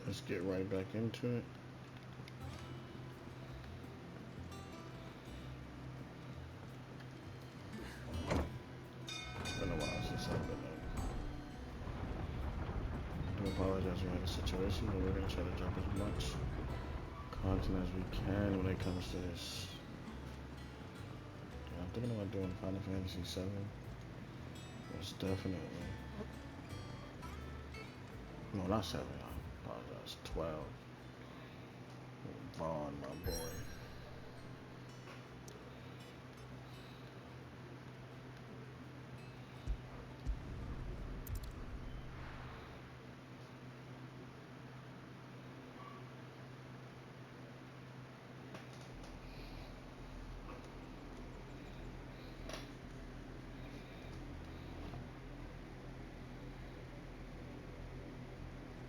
Let's get right back into it. It's been a while since I've been up. I do apologize we had a situation, but we're gonna try to drop as much content as we can when it comes to this. Yeah, I'm thinking about doing Final Fantasy VII. Most definitely. No, not 7. I apologize. 12. Vaughn, my boy.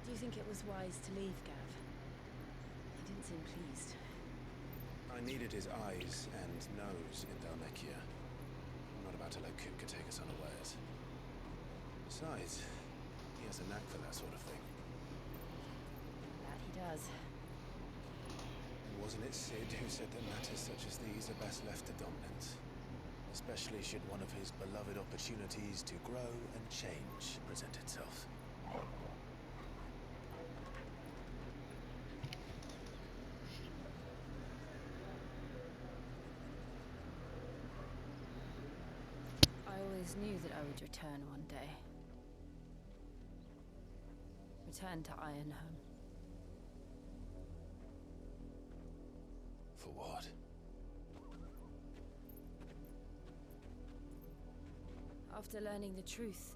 Do you think it was wise to leave, Gav? He didn't seem pleased. I needed his eyes and nose in Dhalmekia. I'm not about to let Kupka take us unawares. Besides, he has a knack for that sort of thing. That he does. And wasn't it Sid who said that matters such as these are best left to dominance? Especially should one of his beloved opportunities to grow and change present itself. I always knew that I would return one day. Return to Ironhome. For what? After learning the truth,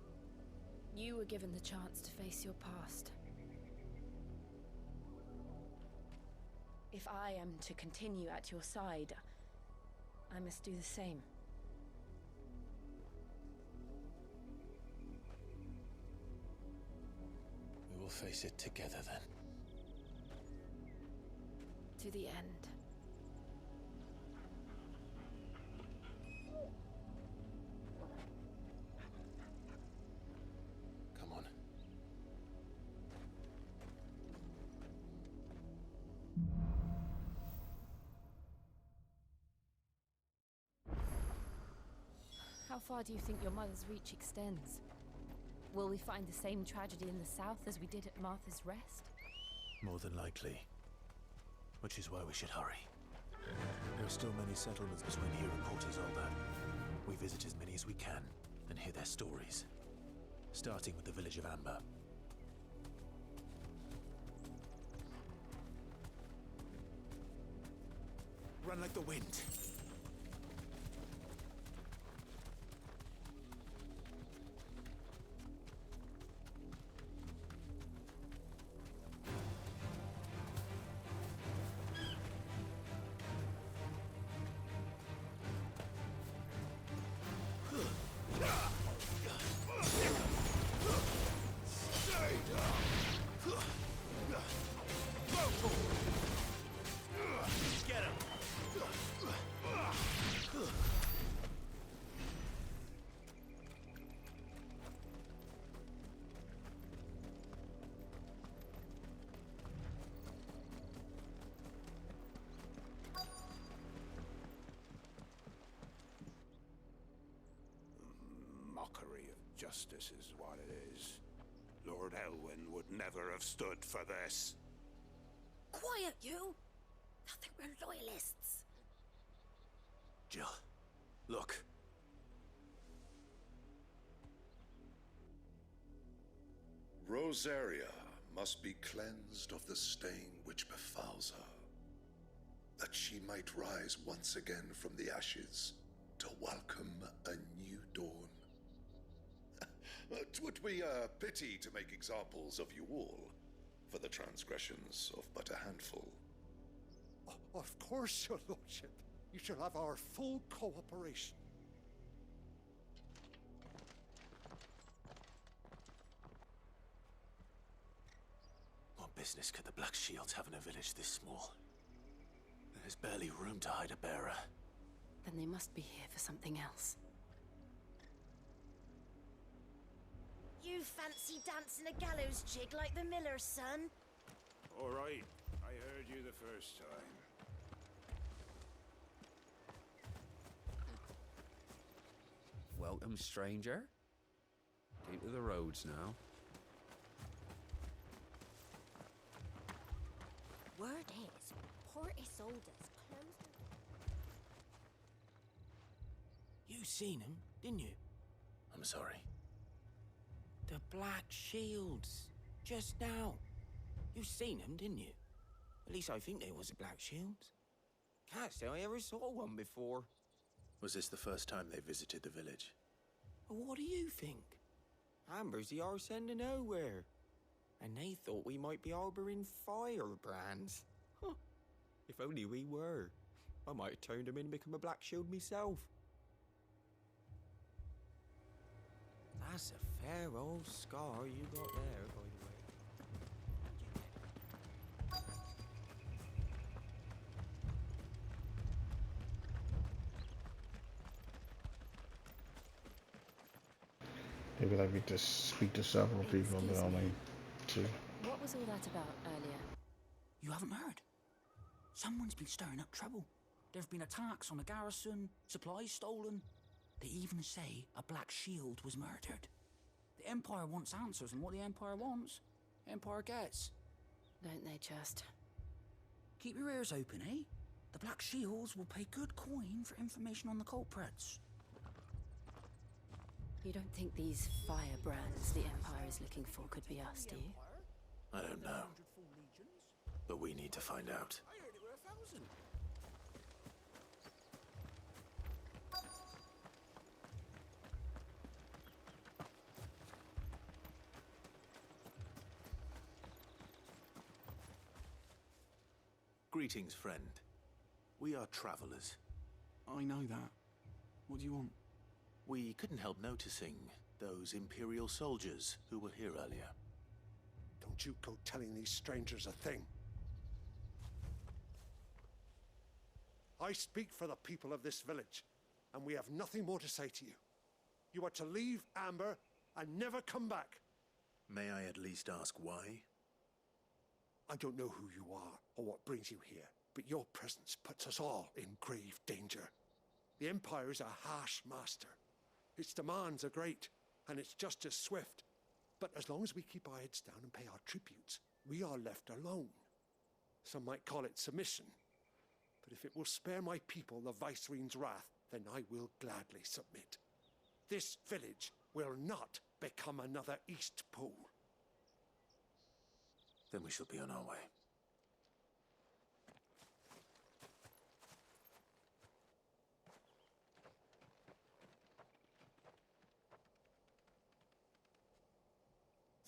you were given the chance to face your past. If I am to continue at your side, I must do the same. We will face it together then. To the end. Come on. How far do you think your mother's reach extends? Will we find the same tragedy in the south as we did at Martha's Rest? More than likely. Which is why we should hurry. There are still many settlements between here and Port Isolde. We visit as many as we can and hear their stories. Starting with the village of Amber. Run like the wind. Mockery of justice is what it is. Lord Elwyn would never have stood for this. Quiet, you! I think we're loyalists. Jill, look. Rosaria must be cleansed of the stain which befouls her, that she might rise once again from the ashes to welcome a new dawn. 'Twould be a pity to make examples of you all for the transgressions of but a handful. Of course, your lordship. You shall have our full cooperation. What business could the Black Shields have in a village this small? There's barely room to hide a bearer. Then they must be here for something else. You fancy dancing a gallows jig like the miller's son? All right. I heard you the first time. Welcome, stranger. Keep to the roads now. Word is, poor Isolde's closed. You seen him, didn't you? I'm sorry. The Black Shields. Just now. You seen them, didn't you? At least I think they was a Black Shields. Can't say I ever saw one before. Was this the first time they visited the village? Well, what do you think? Amber's the arse end of nowhere. And they thought we might be harbouring firebrands. Huh. If only we were. I might have turned them in and become a Black Shield myself. That's a fair old scar you got there, by the way. Maybe like we just speak to several people, but only two. What was all that about earlier? You haven't heard? Someone's been stirring up trouble. There have been attacks on the garrison, supplies stolen. They even say a Black Shield was murdered. The Empire wants answers, and what the Empire wants, Empire gets. Don't they just? Keep your ears open, eh? The Black Shields will pay good coin for information on the culprits. You don't think these firebrands the Empire is looking for could be us, do you? I don't know. But we need to find out. I heard it were 1,000. Greetings, friend. We are travelers. I know that. What do you want? We couldn't help noticing those Imperial soldiers who were here earlier. Don't you go telling these strangers a thing. I speak for the people of this village, and we have nothing more to say to you. You are to leave Amber and never come back. May I at least ask why? I don't know who you are or what brings you here, but your presence puts us all in grave danger. The Empire is a harsh master. Its demands are great, and its justice swift. But as long as we keep our heads down and pay our tributes, we are left alone. Some might call it submission. But if it will spare my people the Viceroy's wrath, then I will gladly submit. This village will not become another East Pool. Then we shall be on our way.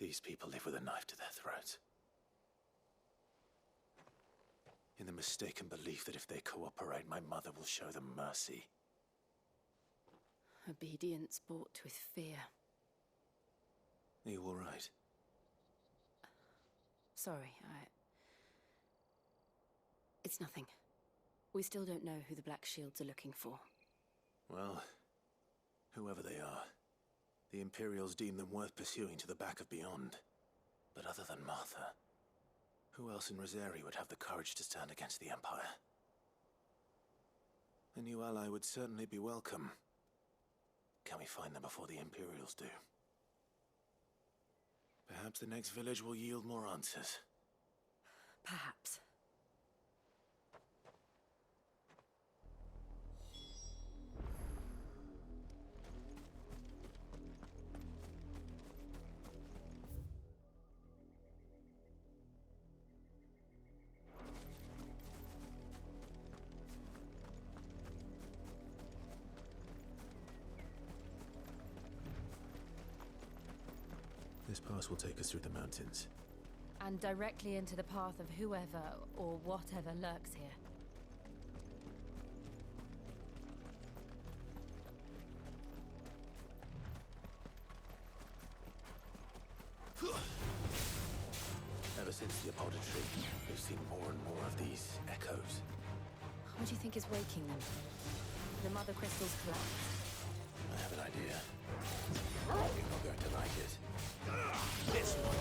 These people live with a knife to their throats. In the mistaken belief that if they cooperate, my mother will show them mercy. Obedience bought with fear. Are you all right? Sorry, It's nothing. We still don't know who the Black Shields are looking for. Well, whoever they are, the Imperials deem them worth pursuing to the back of beyond. But other than Martha, who else in Rosari would have the courage to stand against the Empire? A new ally would certainly be welcome. Can we find them before the Imperials do? Perhaps the next village will yield more answers. Perhaps. This pass will take us through the mountains. And directly into the path of whoever or whatever lurks here. Ever since the apothecary, we've seen more and more of these echoes. What do you think is waking them? The mother crystals collapsed. I have an idea. You're not going to like it. This one.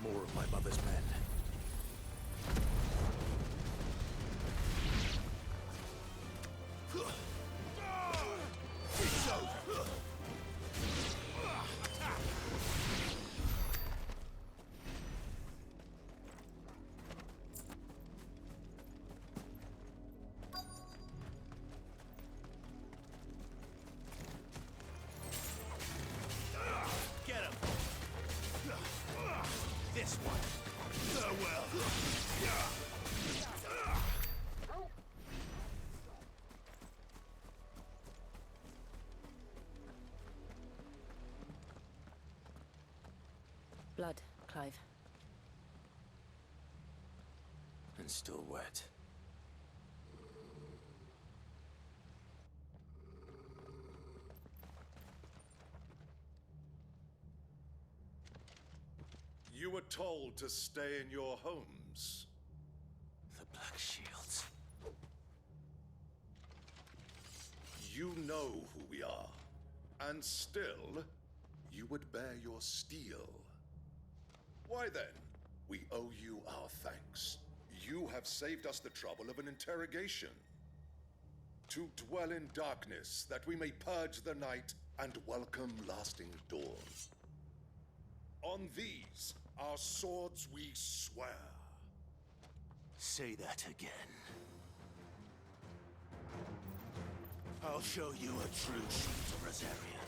More of my mother's men. Get him! This one. Farewell. Blood, Clive. And still wet. You were told to stay in your homes. The Black Shields. You know who we are, and still, you would bear your steel. Why then, we owe you our thanks. You have saved us the trouble of an interrogation. To dwell in darkness, that we may purge the night and welcome lasting dawn. On these, our swords we swear. Say that again. I'll show you a true shield of Rosaria.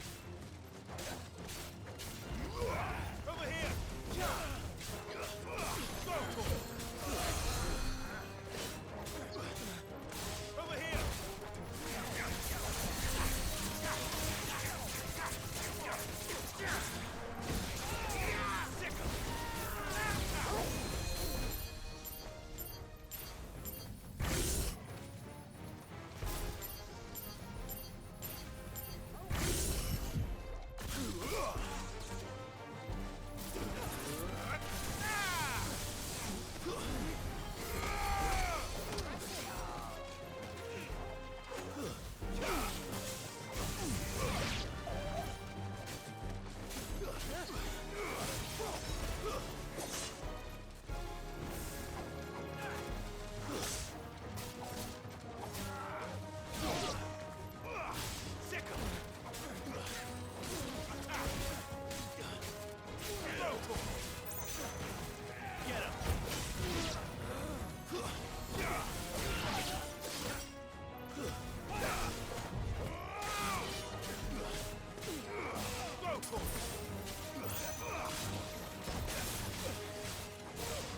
Over here! Over here!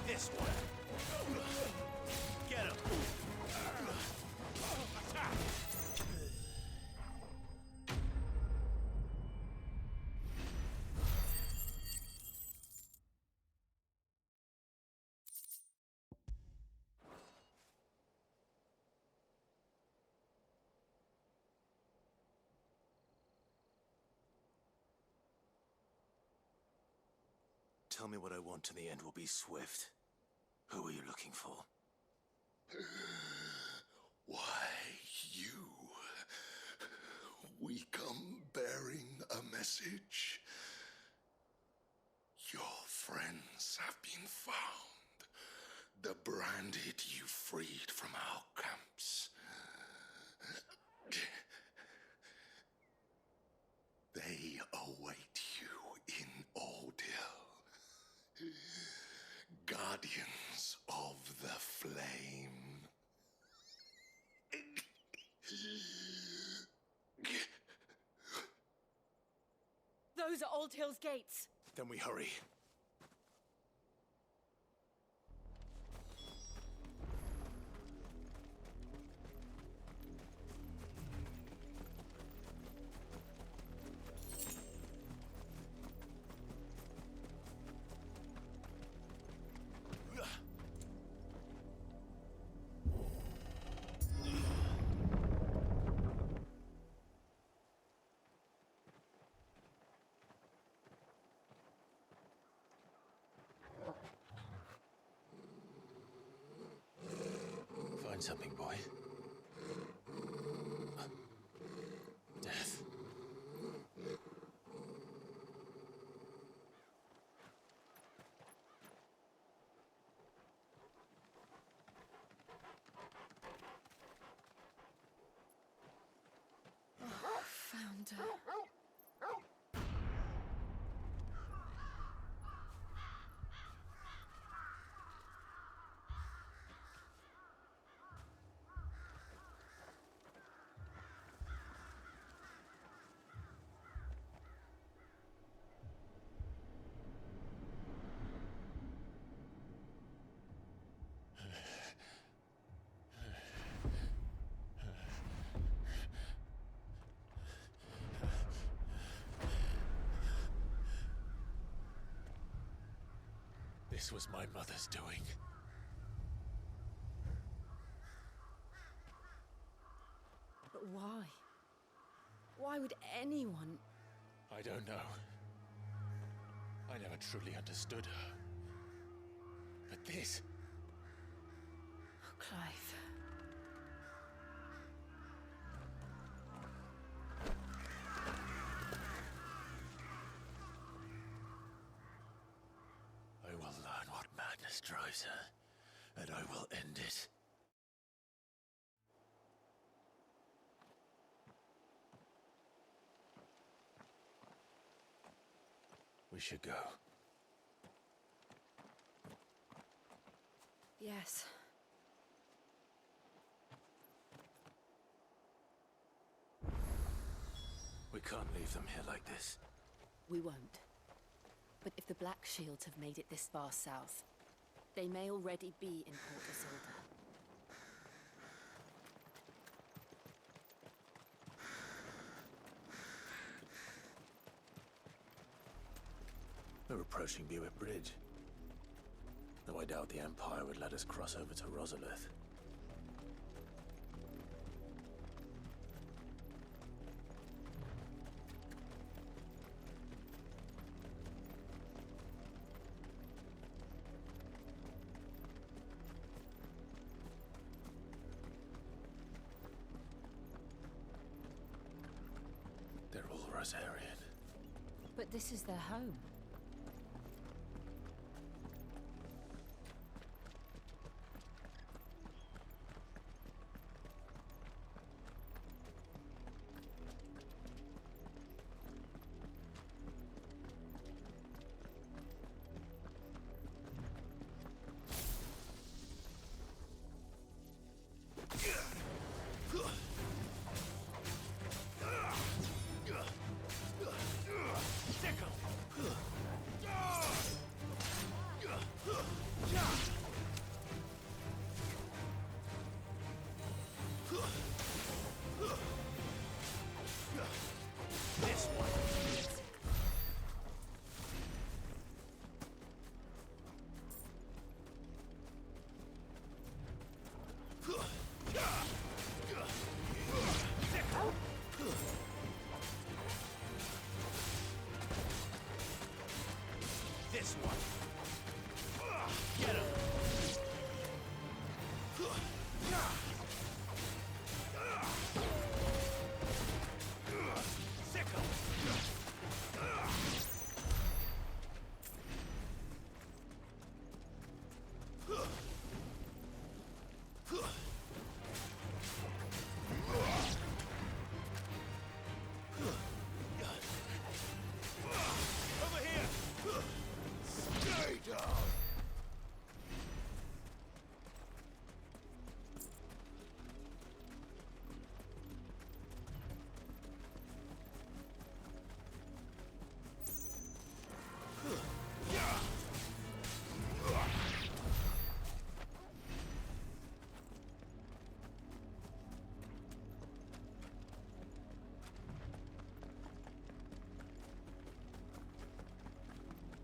This one. Get him. Tell me what I want and the end will be swift. Who are you looking for? Why, you. We come bearing a message. Your friends have been found. The branded you freed from our camps. They await you in Ordeal. Guardians of the Flame. Those are Old Hill's gates. Then we hurry. Find something, boy. Death. Hunter. This was my mother's doing. But why? Why would anyone... I don't know. I never truly understood her. But this... Oh, Clive. I will learn what madness drives her, and I will end it. We should go. Yes. We can't leave them here like this. We won't. But if the Black Shields have made it this far south, they may already be in Port Isolde. We're approaching Buick Bridge. Though I doubt the Empire would let us cross over to Rosalith. They're all Rosarian. But this is their home. This one. Get him. Sickle. Over here. Stay down.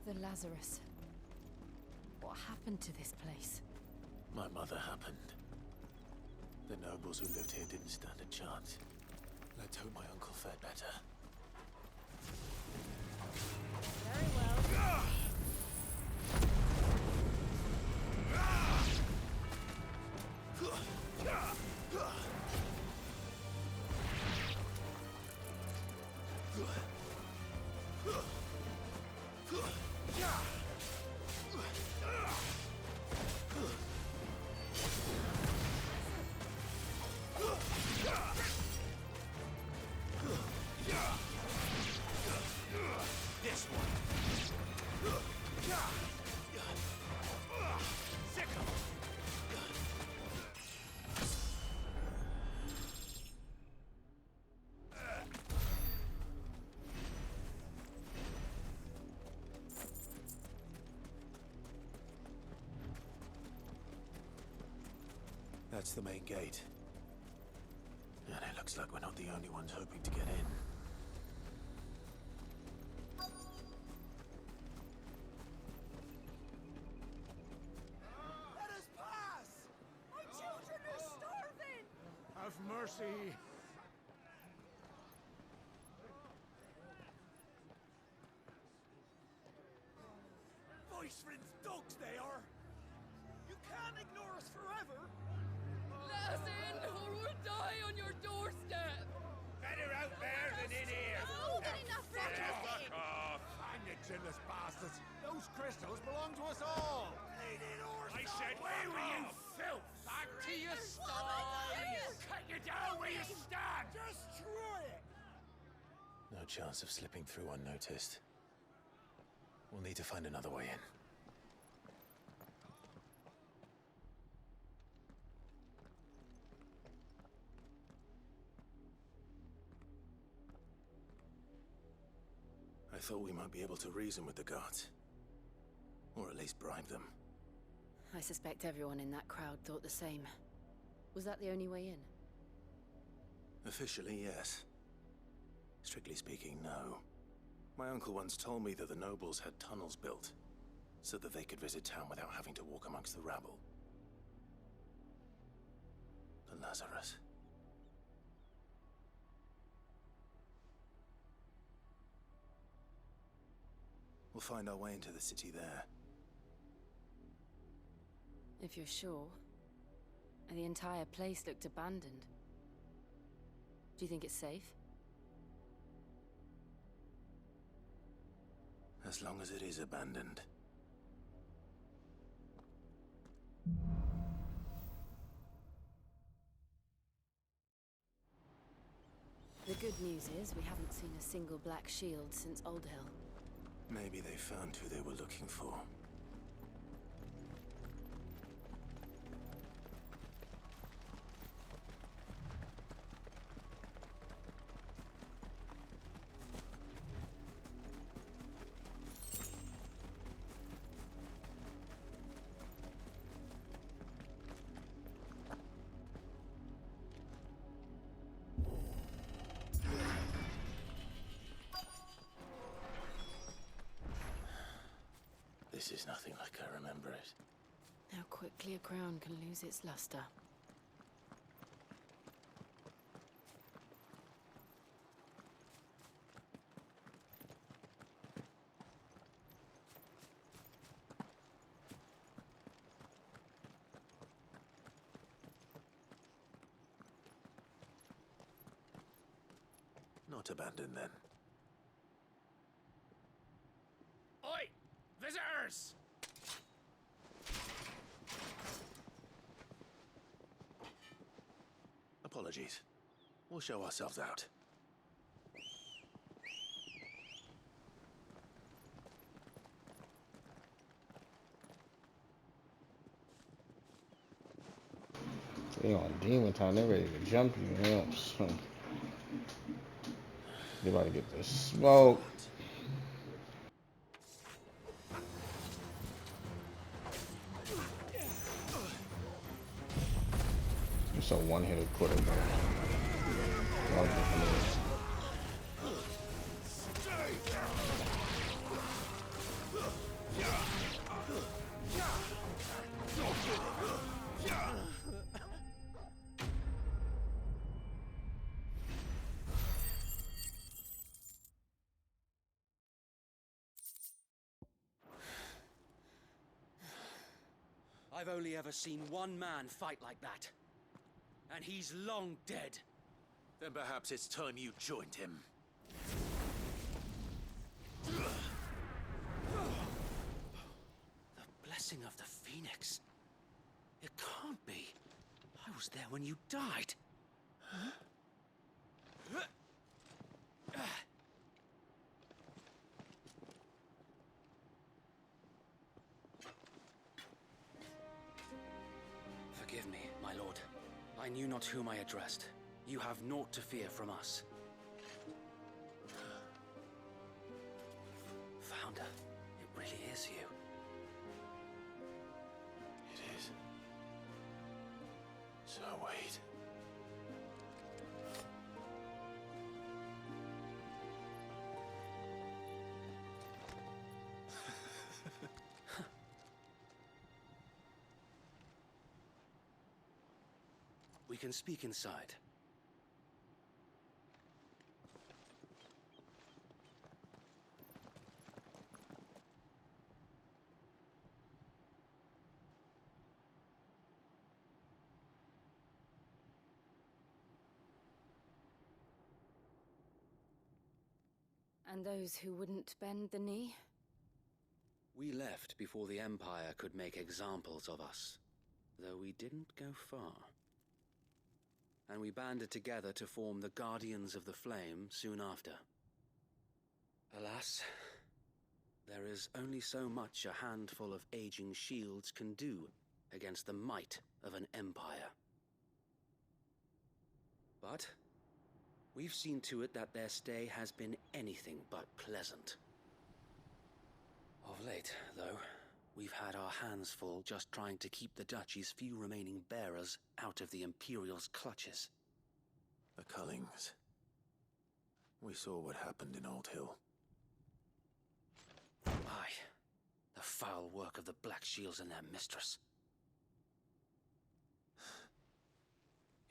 The Lazarus. What happened to this place? My mother happened. The nobles who lived here didn't stand a chance. Let's hope my uncle fared better. Very well. Yeah! That's the main gate. And it looks like we're not the only ones hoping to get in. Let us pass! My children are starving! Have mercy! Viceroy's dogs they are! You can't ignore us forever! Let us in, or we'll die on your doorstep! Better out there than in here! More than enough for Fuck off! Hang it, chinless bastards! Those crystals belong to us all! I said, where were you, filth? Back to your sties! Cut you down where you stand! Just try it! No chance of slipping through unnoticed. We'll need to find another way in. I thought we might be able to reason with the guards. Or at least bribe them. I suspect everyone in that crowd thought the same. Was that the only way in? Officially, yes. Strictly speaking, no. My uncle once told me that the nobles had tunnels built, so that they could visit town without having to walk amongst the rabble. The Lazarus. We'll find our way into the city there. If you're sure. And the entire place looked abandoned. Do you think it's safe? As long as it is abandoned. The good news is we haven't seen a single black shield since Old Hill. Maybe they found who they were looking for. This is nothing like I remember it. How quickly a crown can lose its luster. Not abandoned, then. Oi! Visitors! Apologies. We'll show ourselves out. They on demon time. They're ready to jump you. Yeah. So, they about to get the smoke. It's a one-hitter quitter, man. I've only ever seen one man fight like that. And he's long dead. Then perhaps it's time you joined him. The blessing of the Phoenix. It can't be. I was there when you died. Huh? I knew not whom I addressed. You have naught to fear from us. Founder, it really is you. It is. So wait. We can speak inside. And those who wouldn't bend the knee? We left before the Empire could make examples of us, though we didn't go far. And we banded together to form the Guardians of the Flame soon after. Alas, there is only so much a handful of aging shields can do against the might of an empire. But we've seen to it that their stay has been anything but pleasant. Of late, though, we've had our hands full just trying to keep the Duchy's few remaining bearers out of the Imperial's clutches. The Cullings. We saw what happened in Old Hill. Aye. The foul work of the Black Shields and their mistress.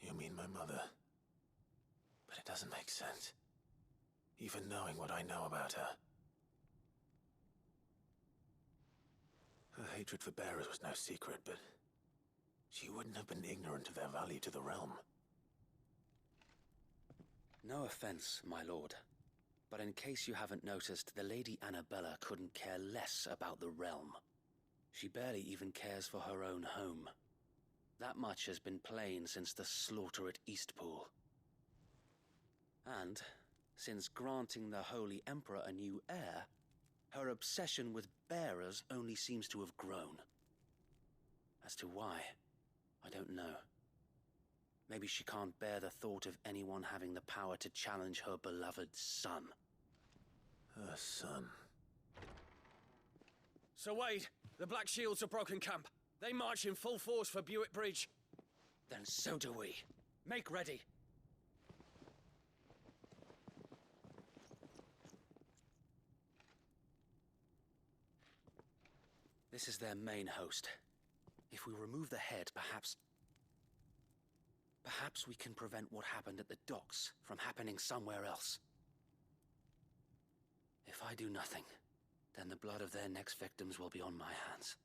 You mean my mother? But it doesn't make sense. Even knowing what I know about her. Her hatred for bearers was no secret, but she wouldn't have been ignorant of their value to the realm. No offense, my lord, but in case you haven't noticed, the Lady Annabella couldn't care less about the realm. She barely even cares for her own home. That much has been plain since the slaughter at Eastpool. And, since granting the Holy Emperor a new heir, her obsession with bearers only seems to have grown. As to why, I don't know. Maybe she can't bear the thought of anyone having the power to challenge her beloved son. Her son. Sir Wade, the Black Shields have broken camp. They march in full force for Buick Bridge. Then so do we. Make ready. This is their main host. If we remove the head, perhaps we can prevent what happened at the docks from happening somewhere else. If I do nothing, then the blood of their next victims will be on my hands.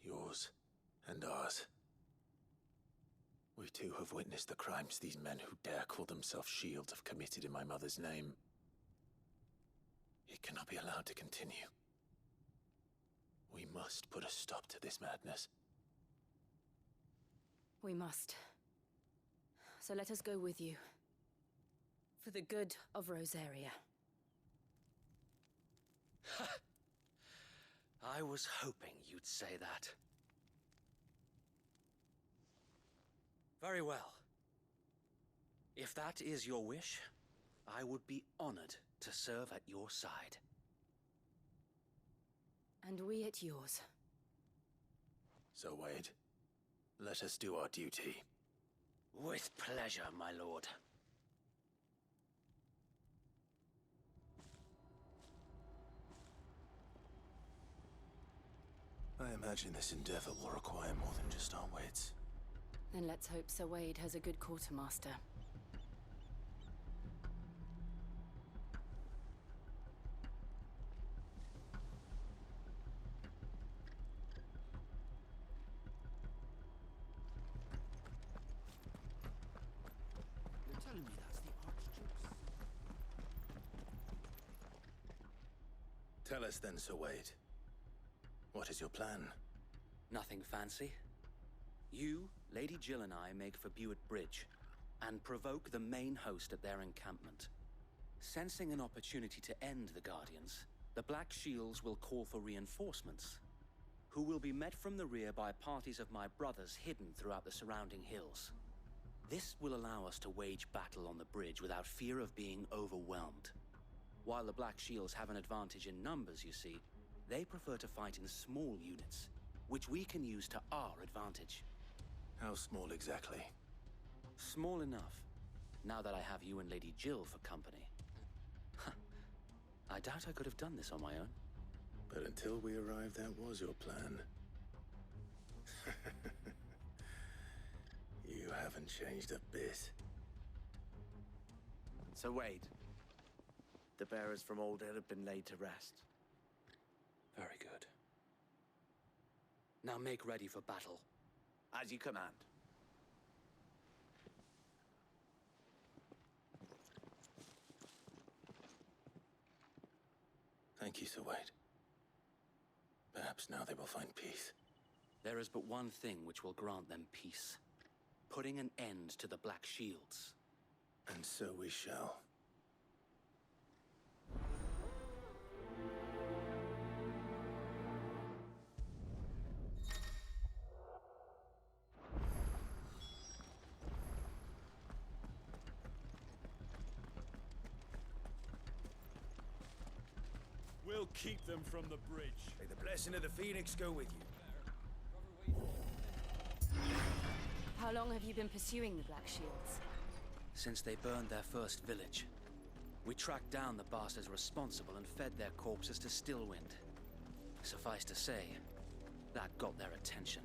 Yours and ours. We too have witnessed the crimes these men who dare call themselves shields have committed in my mother's name. It cannot be allowed to continue. We must put a stop to this madness. We must. So let us go with you. For the good of Rosaria. I was hoping you'd say that. Very well. If that is your wish, I would be honored to serve at your side. And we at yours. So, Wade, let us do our duty. With pleasure, my lord. I imagine this endeavor will require more than just our wits. Then let's hope Sir Wade has a good quartermaster. You're telling me that's the Archduke's? Tell us then, Sir Wade. What is your plan? Nothing fancy. You, Lady Jill and I make for Buick Bridge, and provoke the main host at their encampment. Sensing an opportunity to end the Guardians, the Black Shields will call for reinforcements. who will be met from the rear by parties of my brothers hidden throughout the surrounding hills. This will allow us to wage battle on the bridge without fear of being overwhelmed. While the Black Shields have an advantage in numbers, you see, they prefer to fight in small units, which we can use to our advantage. How small exactly? Small enough, now that I have you and Lady Jill for company. I doubt I could have done this on my own. But until we arrived, that was your plan. You haven't changed a bit. So Wade, the bearers from Old Hill have been laid to rest. Very good. Now make ready for battle. As you command. Thank you, Sir Wade. Perhaps now they will find peace. There is but one thing which will grant them peace. Putting an end to the Black Shields. And so we shall. We'll keep them from the bridge. May the blessing of the Phoenix go with you. How long have you been pursuing the Black Shields? Since they burned their first village. We tracked down the bastards responsible and fed their corpses to Stillwind. Suffice to say, that got their attention.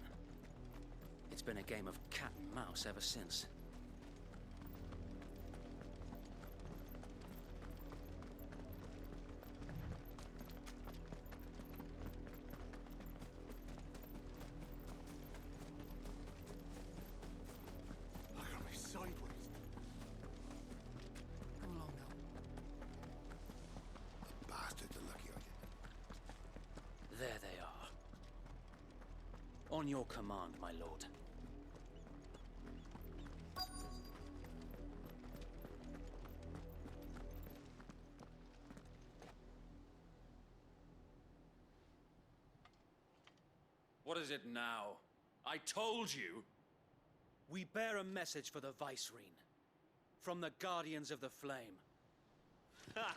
It's been a game of cat and mouse ever since. There they are. On your command, my lord. What is it now? I told you! We bear a message for the Vicereine. From the Guardians of the Flame. Ha!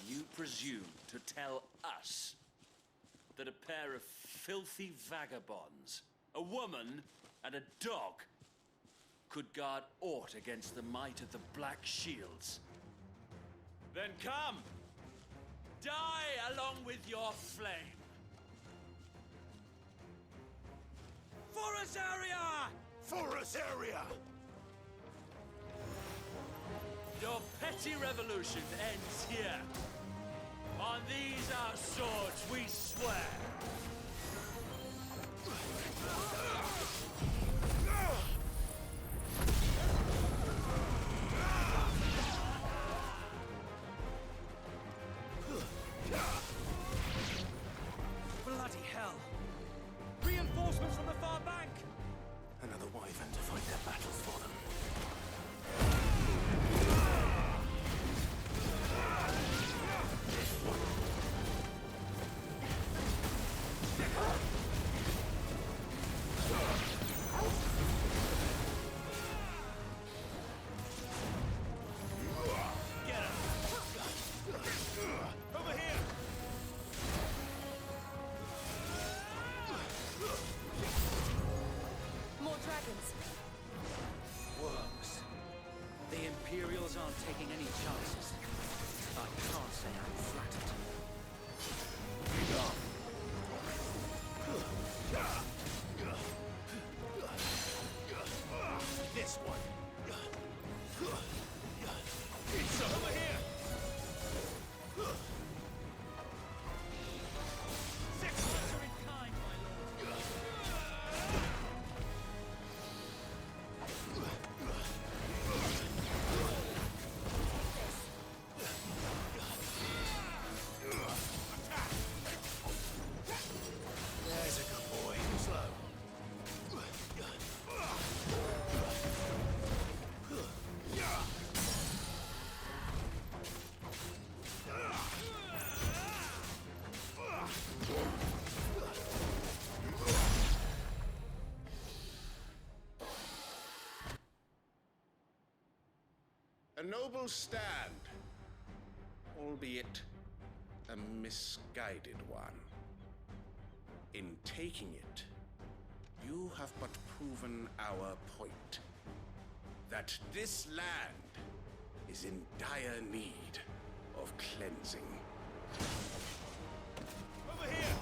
You presume to tell us that a pair of filthy vagabonds, a woman and a dog, could guard aught against the might of the Black Shields? Then come! Die along with your flame! For Azaria! For Azaria! Your petty revolution ends here. On these our swords we swear. Bloody hell! Reinforcements from the far bank! Another wyvern to fight their battles for them. A noble stand, albeit a misguided one. In taking it, you have but proven our point. That this land is in dire need of cleansing. Over here!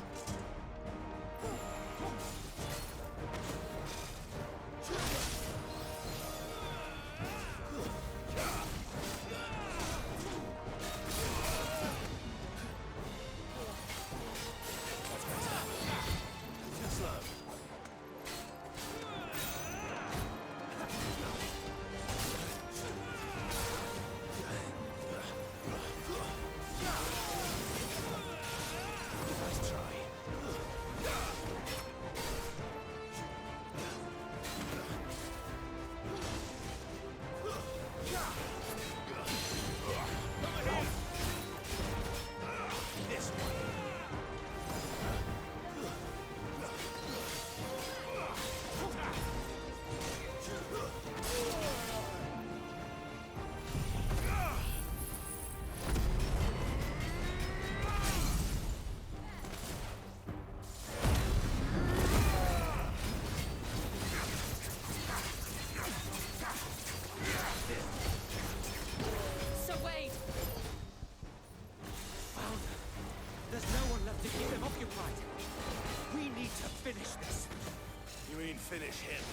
Finish him.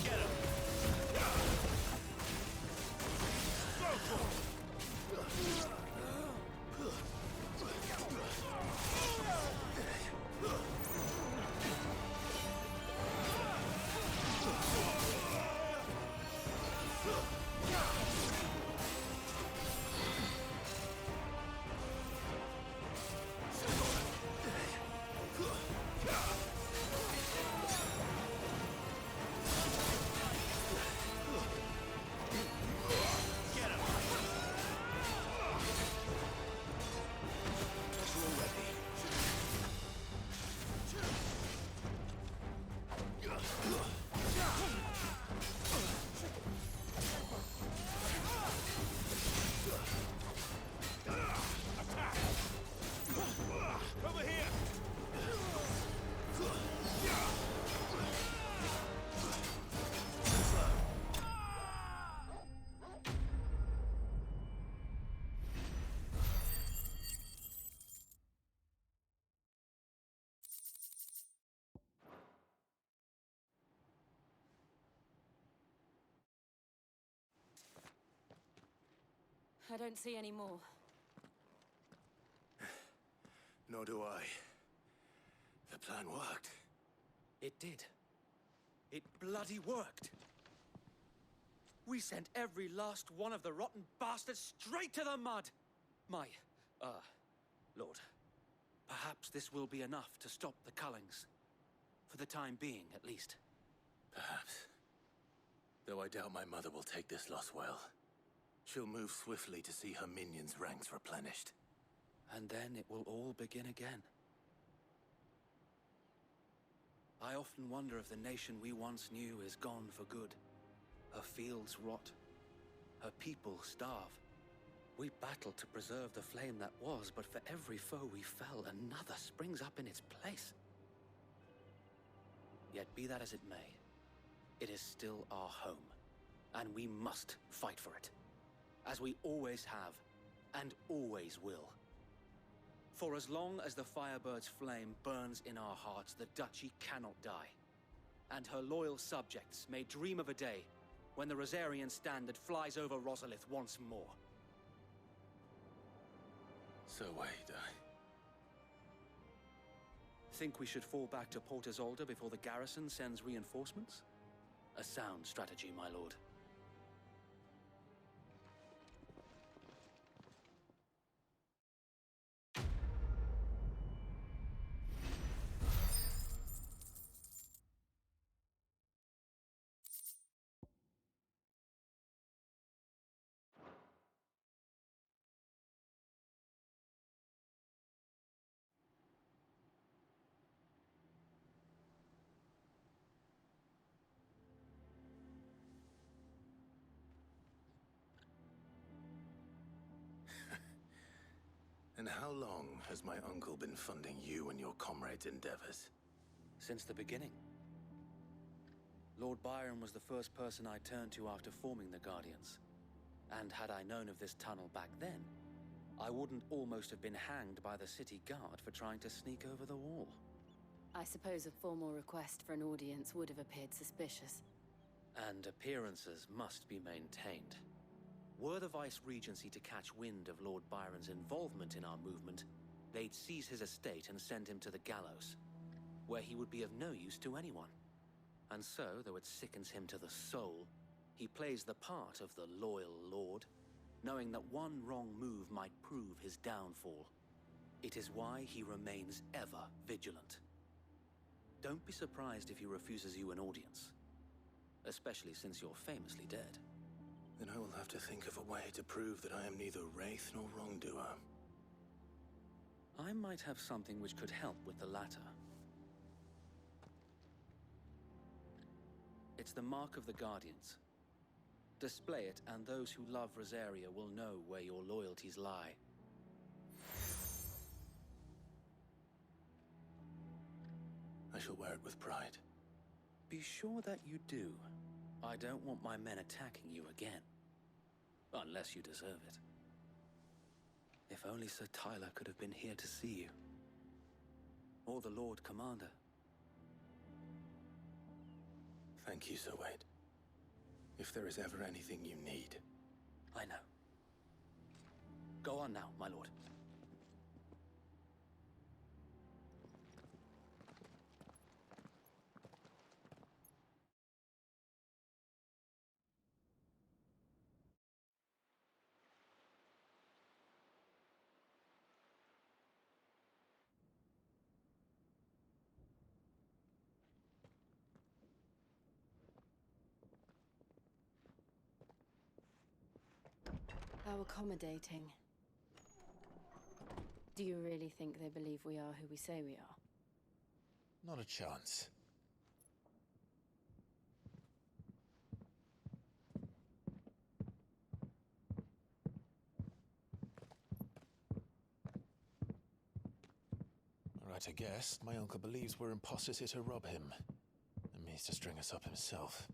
Get him! Go for it! I don't see any more. Nor do I. The plan worked. It did. It bloody worked. We sent every last one of the rotten bastards straight to the mud! My, Lord, perhaps this will be enough to stop the Cullings. For the time being, at least. Perhaps. Though I doubt my mother will take this loss well. She'll move swiftly to see her minions' ranks replenished. And then it will all begin again. I often wonder if the nation we once knew is gone for good. Her fields rot. Her people starve. We battled to preserve the flame that was, but for every foe we fell, another springs up in its place. Yet be that as it may, it is still our home, and we must fight for it. As we always have, and always will. For as long as the Firebird's flame burns in our hearts, the Duchy cannot die. And her loyal subjects may dream of a day when the Rosarian standard flies over Rosalith once more. So wait, Think we should fall back to Port Isolde before the garrison sends reinforcements? A sound strategy, my lord. And how long has my uncle been funding you and your comrades' endeavors? Since the beginning. Lord Byron was the first person I turned to after forming the Guardians. And had I known of this tunnel back then, I wouldn't almost have been hanged by the city guard for trying to sneak over the wall. I suppose a formal request for an audience would have appeared suspicious. And appearances must be maintained. Were the Vice-Regency to catch wind of Lord Byron's involvement in our movement, they'd seize his estate and send him to the gallows, where he would be of no use to anyone. And so, though it sickens him to the soul, he plays the part of the loyal lord, knowing that one wrong move might prove his downfall. It is why he remains ever vigilant. Don't be surprised if he refuses you an audience, especially since you're famously dead. Then I will have to think of a way to prove that I am neither wraith nor wrongdoer. I might have something which could help with the latter. It's the mark of the Guardians. Display it, and those who love Rosaria will know where your loyalties lie. I shall wear it with pride. Be sure that you do. I don't want my men attacking you again. Unless you deserve it. If only Sir Tyler could have been here to see you. Or the Lord Commander. Thank you, Sir Wade. If there is ever anything you need. I know. Go on now, my lord. How accommodating. Do you really think they believe we are who we say we are? Not a chance. Right, I guess. My uncle believes we're imposters here to rob him. And means to string us up himself.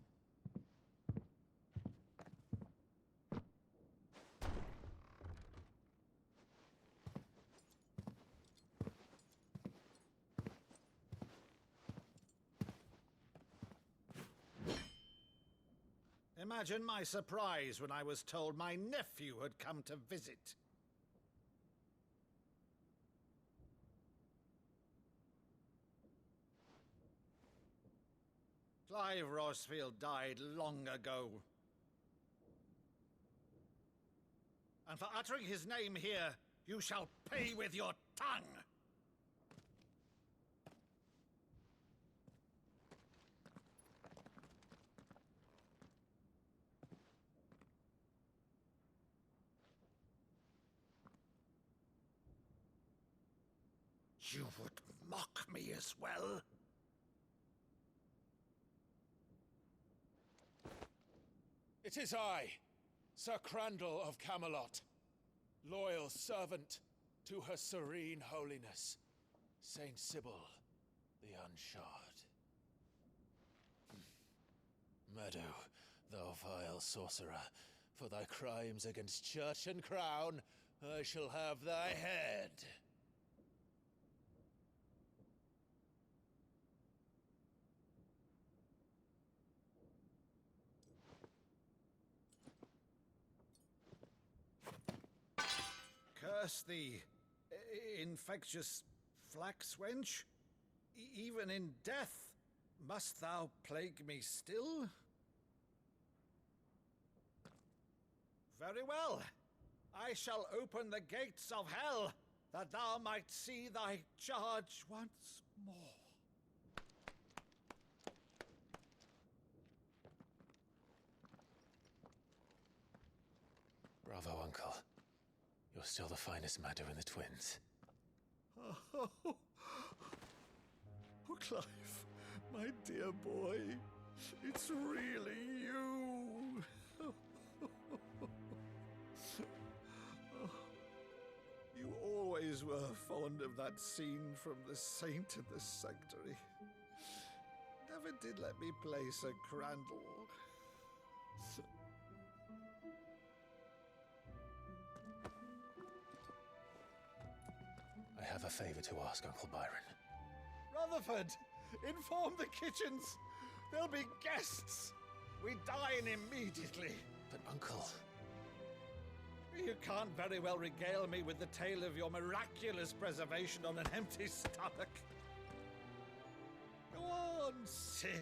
Imagine my surprise when I was told my nephew had come to visit. Clive Rosfield died long ago. And for uttering his name here, you shall pay with your tongue! You would mock me as well? It is I, Sir Crandall of Camelot, loyal servant to Her Serene Holiness, Saint Sybil the Unshod. Meadow, thou vile sorcerer, for thy crimes against church and crown, I shall have thy head. Curse thee, infectious flax wench. Even in death, must thou plague me still? Very well. I shall open the gates of hell, that thou might see thy charge once more. Bravo, Uncle. You're still the finest Meadow in the twins. Oh, Clive, my dear boy, it's really you. You always fond of that scene from The Saint in the Sanctuary. Never did let me play Sir Crandall. I have a favor to ask, Uncle Byron. Rutherford, inform the kitchens. There'll be guests. We dine immediately. But, Uncle... You can't very well regale me with the tale of your miraculous preservation on an empty stomach. Go on, sit.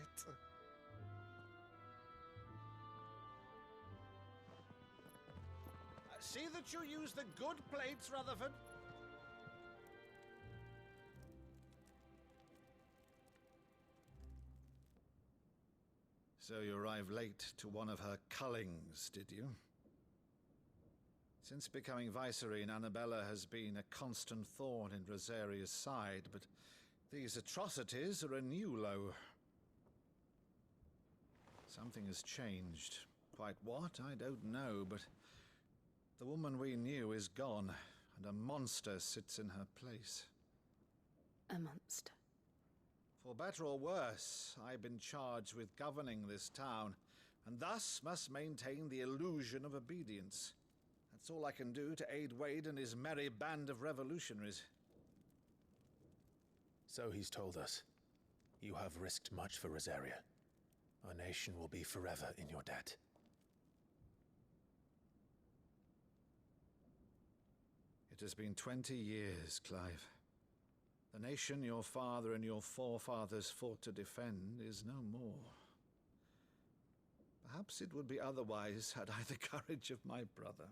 See that you use the good plates, Rutherford. So you arrived late to one of her cullings, did you? Since becoming Vicereine, Annabella has been a constant thorn in Rosaria's side, but these atrocities are a new low. Something has changed. Quite what, I don't know, but the woman we knew is gone, and a monster sits in her place. A monster? For better or worse, I've been charged with governing this town, and thus must maintain the illusion of obedience. That's all I can do to aid Wade and his merry band of revolutionaries. So he's told us. You have risked much for Rosaria. Our nation will be forever in your debt. It has been 20 years, Clive. The nation your father and your forefathers fought to defend is no more. Perhaps it would be otherwise had I the courage of my brother.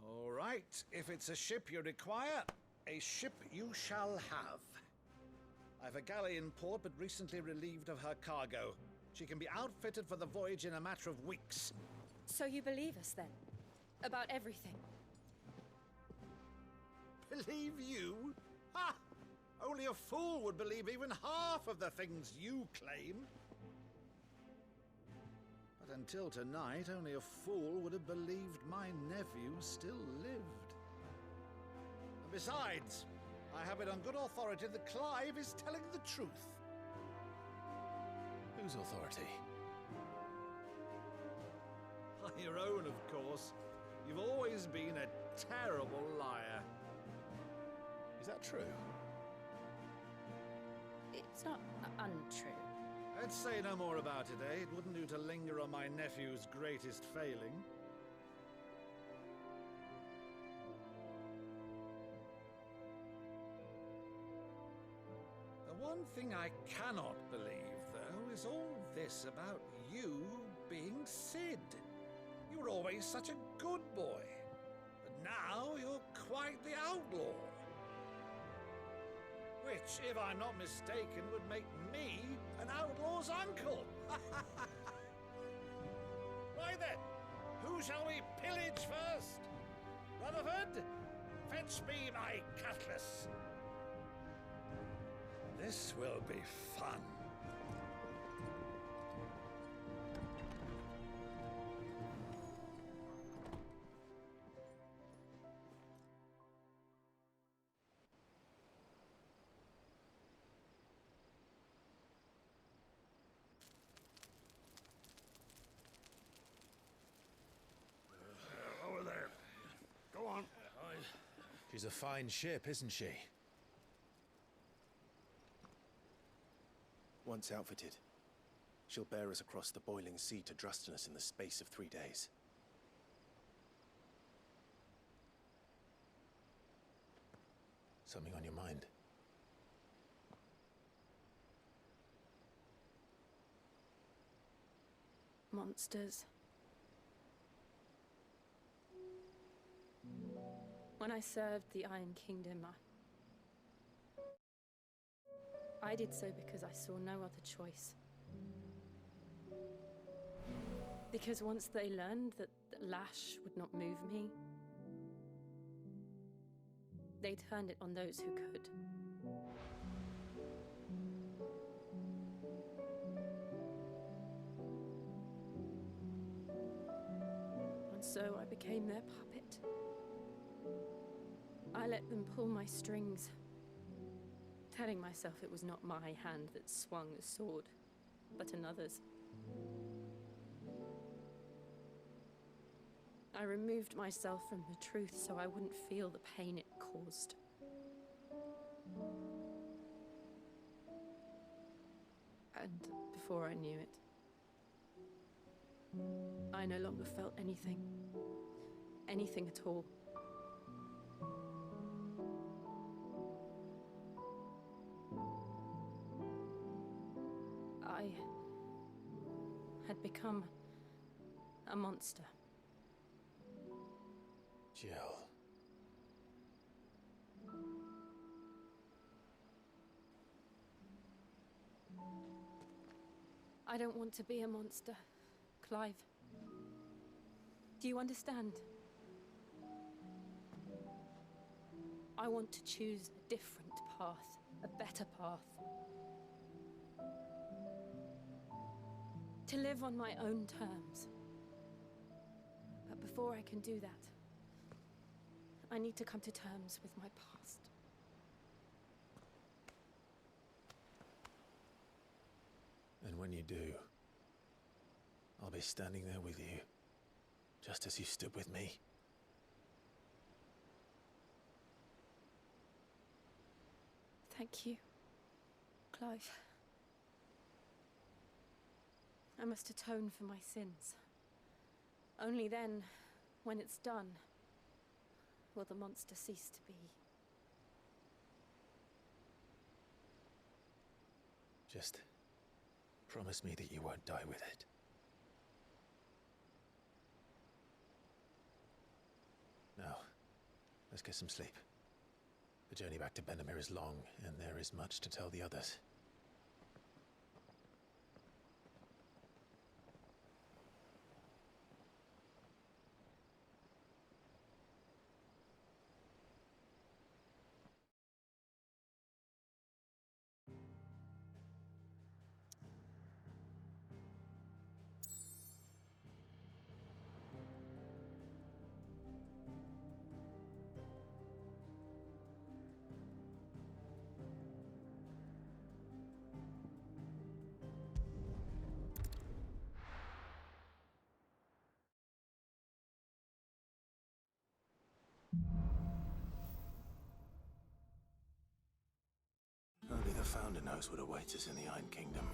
All right, if it's a ship you require, a ship you shall have. I've a galley in port, but recently relieved of her cargo. She can be outfitted for the voyage in a matter of weeks. So you believe us, then? About everything? Believe you? Ha! Only a fool would believe even half of the things you claim. But until tonight, only a fool would have believed my nephew still lived. And besides, I have it on good authority that Clive is telling the truth. Whose authority? Your own, of course. You've always been a terrible liar. Is that true? It's not untrue. I'd say no more about it, eh? It wouldn't do to linger on my nephew's greatest failing. The one thing I cannot believe, though, is all this about you being Sid. You were always such a good boy, but now you're quite the outlaw. Which, if I'm not mistaken, would make me an outlaw's uncle. Right then, who shall we pillage first? Rutherford, fetch me my cutlass. This will be fun. Over there. Go on. She's a fine ship, isn't she? Once outfitted, she'll bear us across the boiling sea to Drustinus in the space of 3 days. Something on your mind? Monsters. When I served the Iron Kingdom, I did so because I saw no other choice. Because once they learned that Lash would not move me, they turned it on those who could. So I became their puppet. I let them pull my strings, telling myself it was not my hand that swung the sword, but another's. I removed myself from the truth so I wouldn't feel the pain it caused. And before I knew it, I no longer felt anything. Anything at all. I had become a monster. Jill. I don't want to be a monster, Clive. Do you understand? I want to choose a different path, a better path. To live on my own terms. But before I can do that, I need to come to terms with my past. And when you do, I'll be standing there with you, just as you stood with me. Thank you, Clive. I must atone for my sins. Only then, when it's done, will the monster cease to be. Just promise me that you won't die with it. Now, let's get some sleep. The journey back to Benamir is long, and there is much to tell the others. Only the Founder knows what awaits us in the Iron Kingdom.